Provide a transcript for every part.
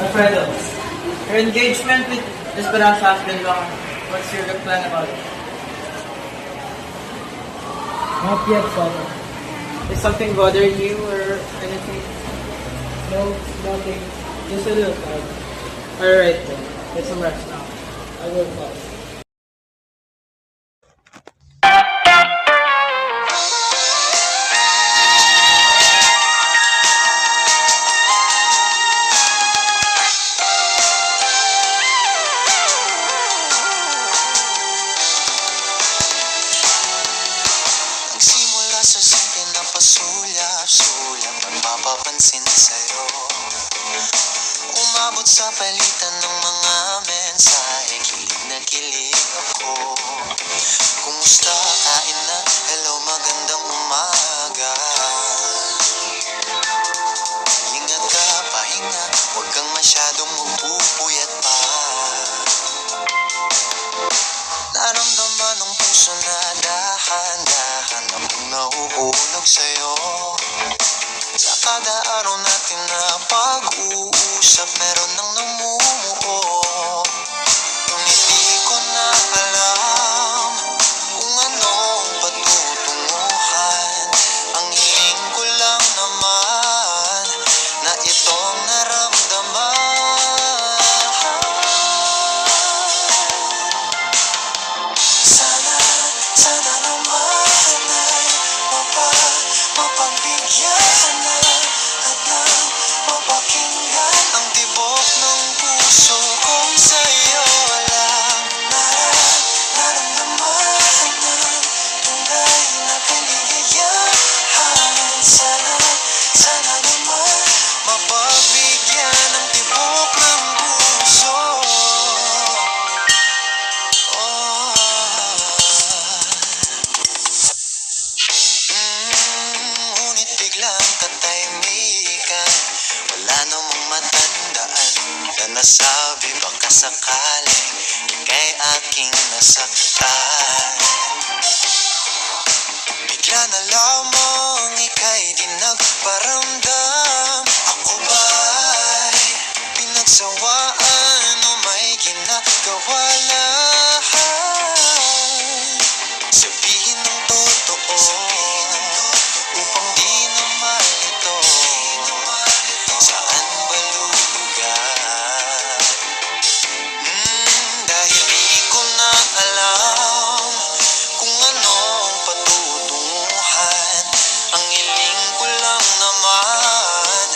Alfredo, your engagement with Esperanza has been long. What's your plan about it? Not yet, Father. Is something bothering you or anything? No, nothing. Just a little tired. Alright then, get some rest now. I will, Father. Nagsimula sa simple na pasulyap-sulyap at mapapansin sa'yo. Umabot sa palitan ng mga mensahe, kilig na kilig ako. Kumusta, kain na, hello, magandang umaga. Ingat ka, pahinga, huwag kang masyadong magpupuyat pa. Naramdaman ng puso na dahan-dahan akong nahuhulog sa'yo. Sa kada araw natin na pag-uusap, meron nang namumuo. Ngunit di ko na alam kung anong patutunguhan. Ang hiling ko lang naman na itong naramdaman. Sana naman ay mapagbigyan na at nang mapakinggan ang tibok ng puso kong sa'yo lang naramdaman ng tunay na kaligayahan. Sana naman mapagbigyan ang tibok ng puso. Ngunit biglang katahimikan, wala namang matandaan na nasabi baka sakaling ika'y aking nasaktan. Bigla na lamang ika'y di nagparamdam. Ako ba'y pinagsawaan o may ginagawa lahat? Sabihin ng totoo upang di na malito. Saan ba lulugar? Dahil di ko na alam kung anong patutunguhan. Ang hiling ko lang naman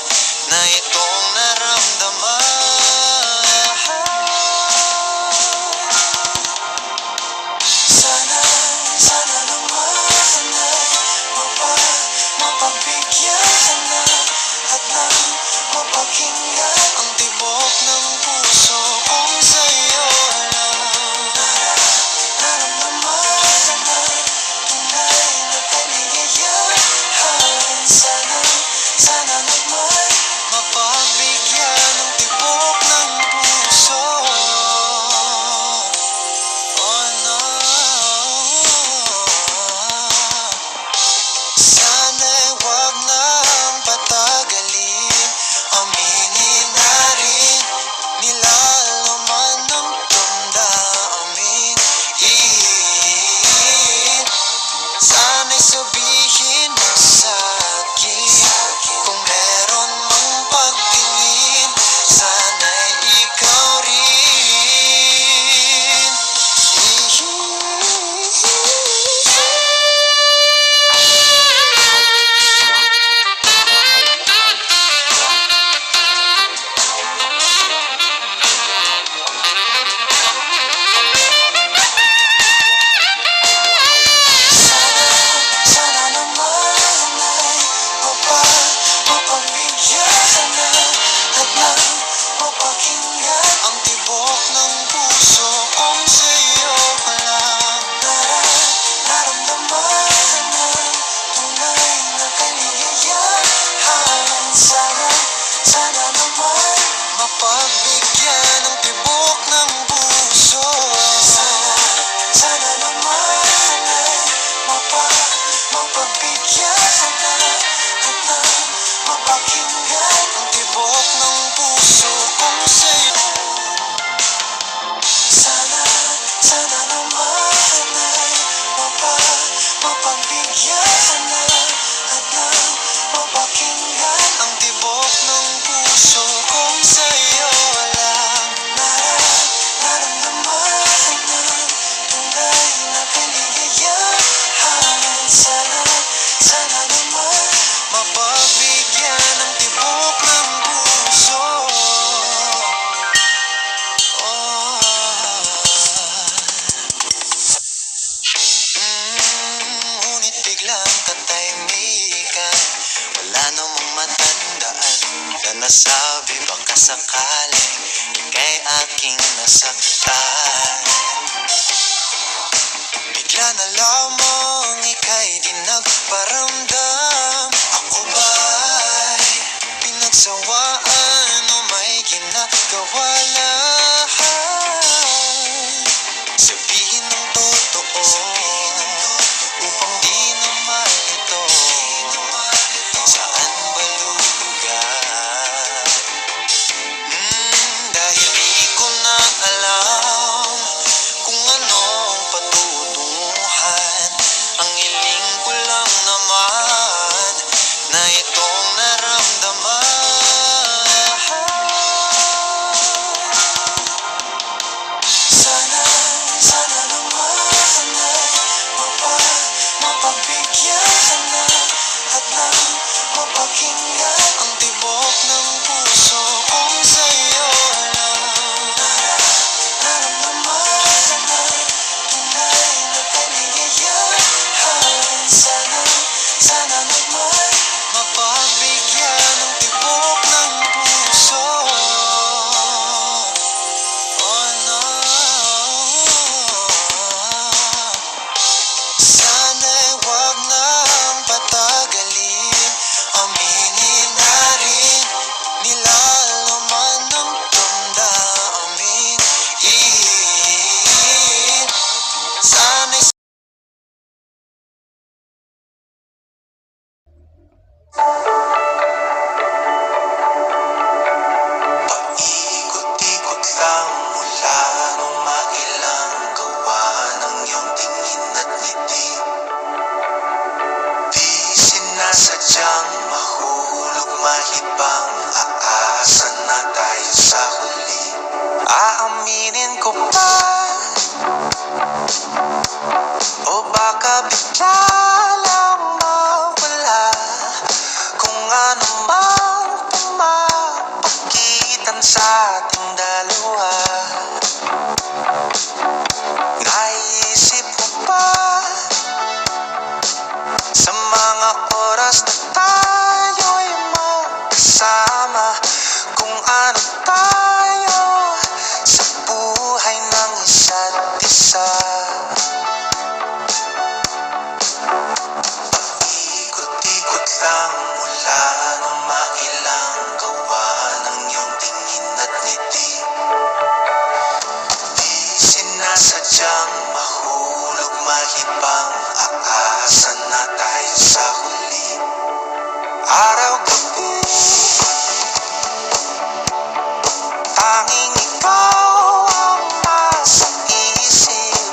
mapagbigyan ng tibok ng puso. Sana naman ay mapagbigyan at na mapakinggan ang tibok ng puso kung sa'yo. Sana naman ay mapagbigyan at na mapakinggan ang tibok ng puso kung sa'yo lang naramdaman ng tunay na kaligayahan. Sana naman mapagbigyan ng tibok ng puso. Ngunit biglang katahimikan, wala namang matandaan na nasabi baka sakaling ika'y aking nasaktan. Bigla na lamang ika'y di nagparamdam. Ako ba'y pinagsawaan o may ginagawa lahat? Sabihin ng totoo upang di na malito. Saan ba lulugar? Dahil di ko na alam kung anong patutunguhan. Ang hiling ko lang naman na itong naramdaman. Sana naman ay mapagbigyan at na mapakinggan ang tibok ng puso kung sa'yo lang naramdaman ng tunay na kaligayahan. Sana naman mapagbigyan ng tibok ng puso. Oh no. Sana'y wag nang patagalin, aminin na rin nilalaman ng damdamin. Sana'y paikot-ikot lang mula nung mailang gawa ng iyong tingin at ngiti. Di sinasadyang mahulog mahibang, aasa na tayo sa huli. Aaminin ko pa o baka bigla lang mawala kung ano mang pumapagitan sa ating dalawa. Naisip mo ba sa mga oras na tayo'y magkasama kung ano tayo sa buhay ng isa't isa? Paikot-ikot lang mula nung mailang gawa ng iyong tingin at ngiti. Di sinasadyang mahulog mahibang, aasa na tayo sa huli. Araw-gabi tanging ikaw ang nasa isip.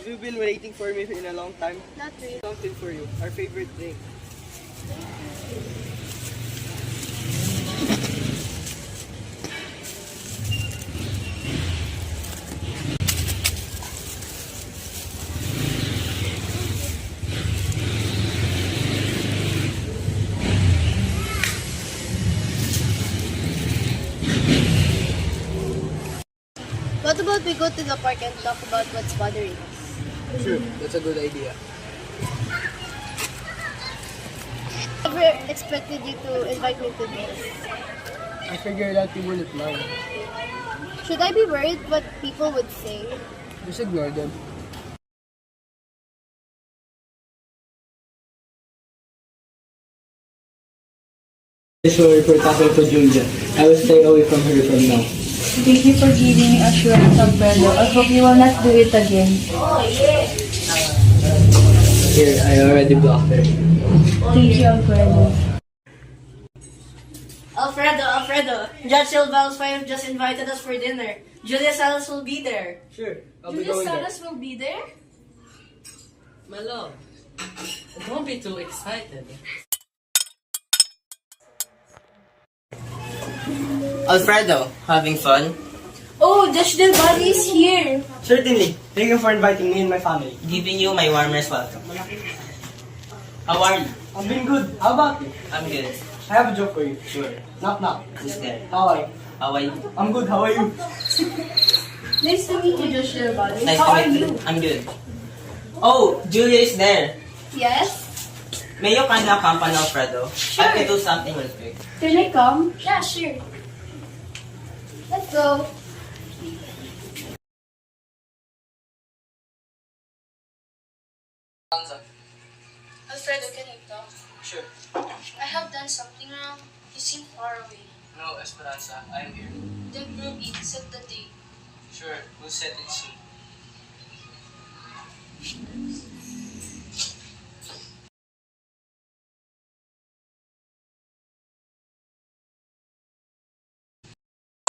Have you been waiting for me in a long time? Not really. Something for you. Our favorite drink. What about we go to the park and talk about what's bothering us? Sure, that's a good idea. Never expected you to invite me to this. I figured that you wouldn't mind. Should I be worried what people would say? Just ignore them. Sorry for talking to Julia. I will stay away from her from now. Thank you for giving me assurance, Alfredo. I hope you will not do it again. Here, I already blocked her. Thank you, Alfredo. Alfredo, Judge Silval's wife just invited us for dinner. Julia Salas will be there. Sure, I'll be going there. will be there? My love, don't be too excited. Alfredo, having fun? Oh, Judge Del Valle is here. Certainly. Thank you for inviting me and my family. Giving you my warmest welcome. How are you? I've been good. How about you? I'm good. I have a joke for you. Sure. Knock knock. Who's there? How are you? How are you? I'm good. How are you? Nice to meet you, Judge Del Valle. Nice How to are meet you. I'm good. Oh, Julia is there. Yes? May you kindly accompany Alfredo? Sure. I can do something real quick. Can I come? Yeah, sure. Let's go. Alfredo, can I talk? Sure. I have done something wrong. You seem far away. No, Esperanza, I'm here. Then group it, set the date. Sure, we'll set it soon.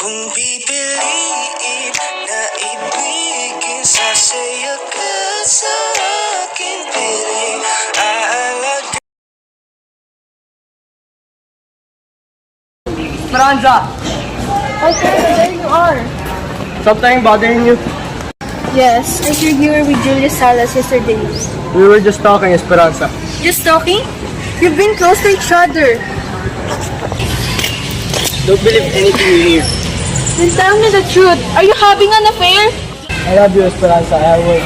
Kung pipiliin na ibigin sasaya ka sa akin piling aalaga. Esperanza! Alfredo, there you are. Something bothering you? Yes, I heard you were with Julia Salas yesterday. We were just talking, Esperanza. Just talking? You've been close to each other. Don't believe anything you hear. Then tell me the truth. Are you having an affair? I love you, Esperanza. I will.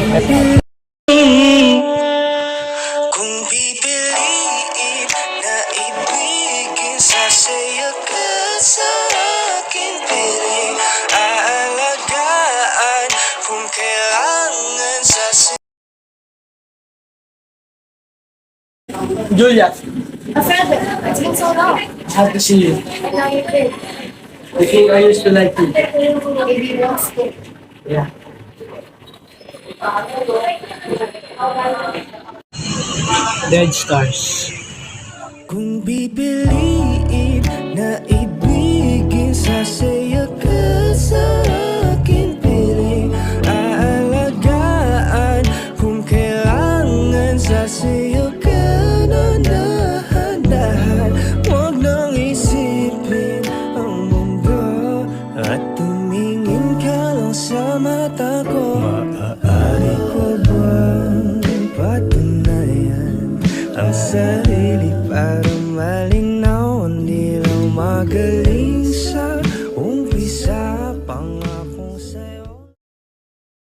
Kung pipiliin na ibigin sasaya ka sa akin piling aalagaan kung kailangan Julia, Alfredo, it's been so long. happy to see you. Now you're here. I think I used to like you. Maybe once too. Yeah. Dead stars. Kung pipiliin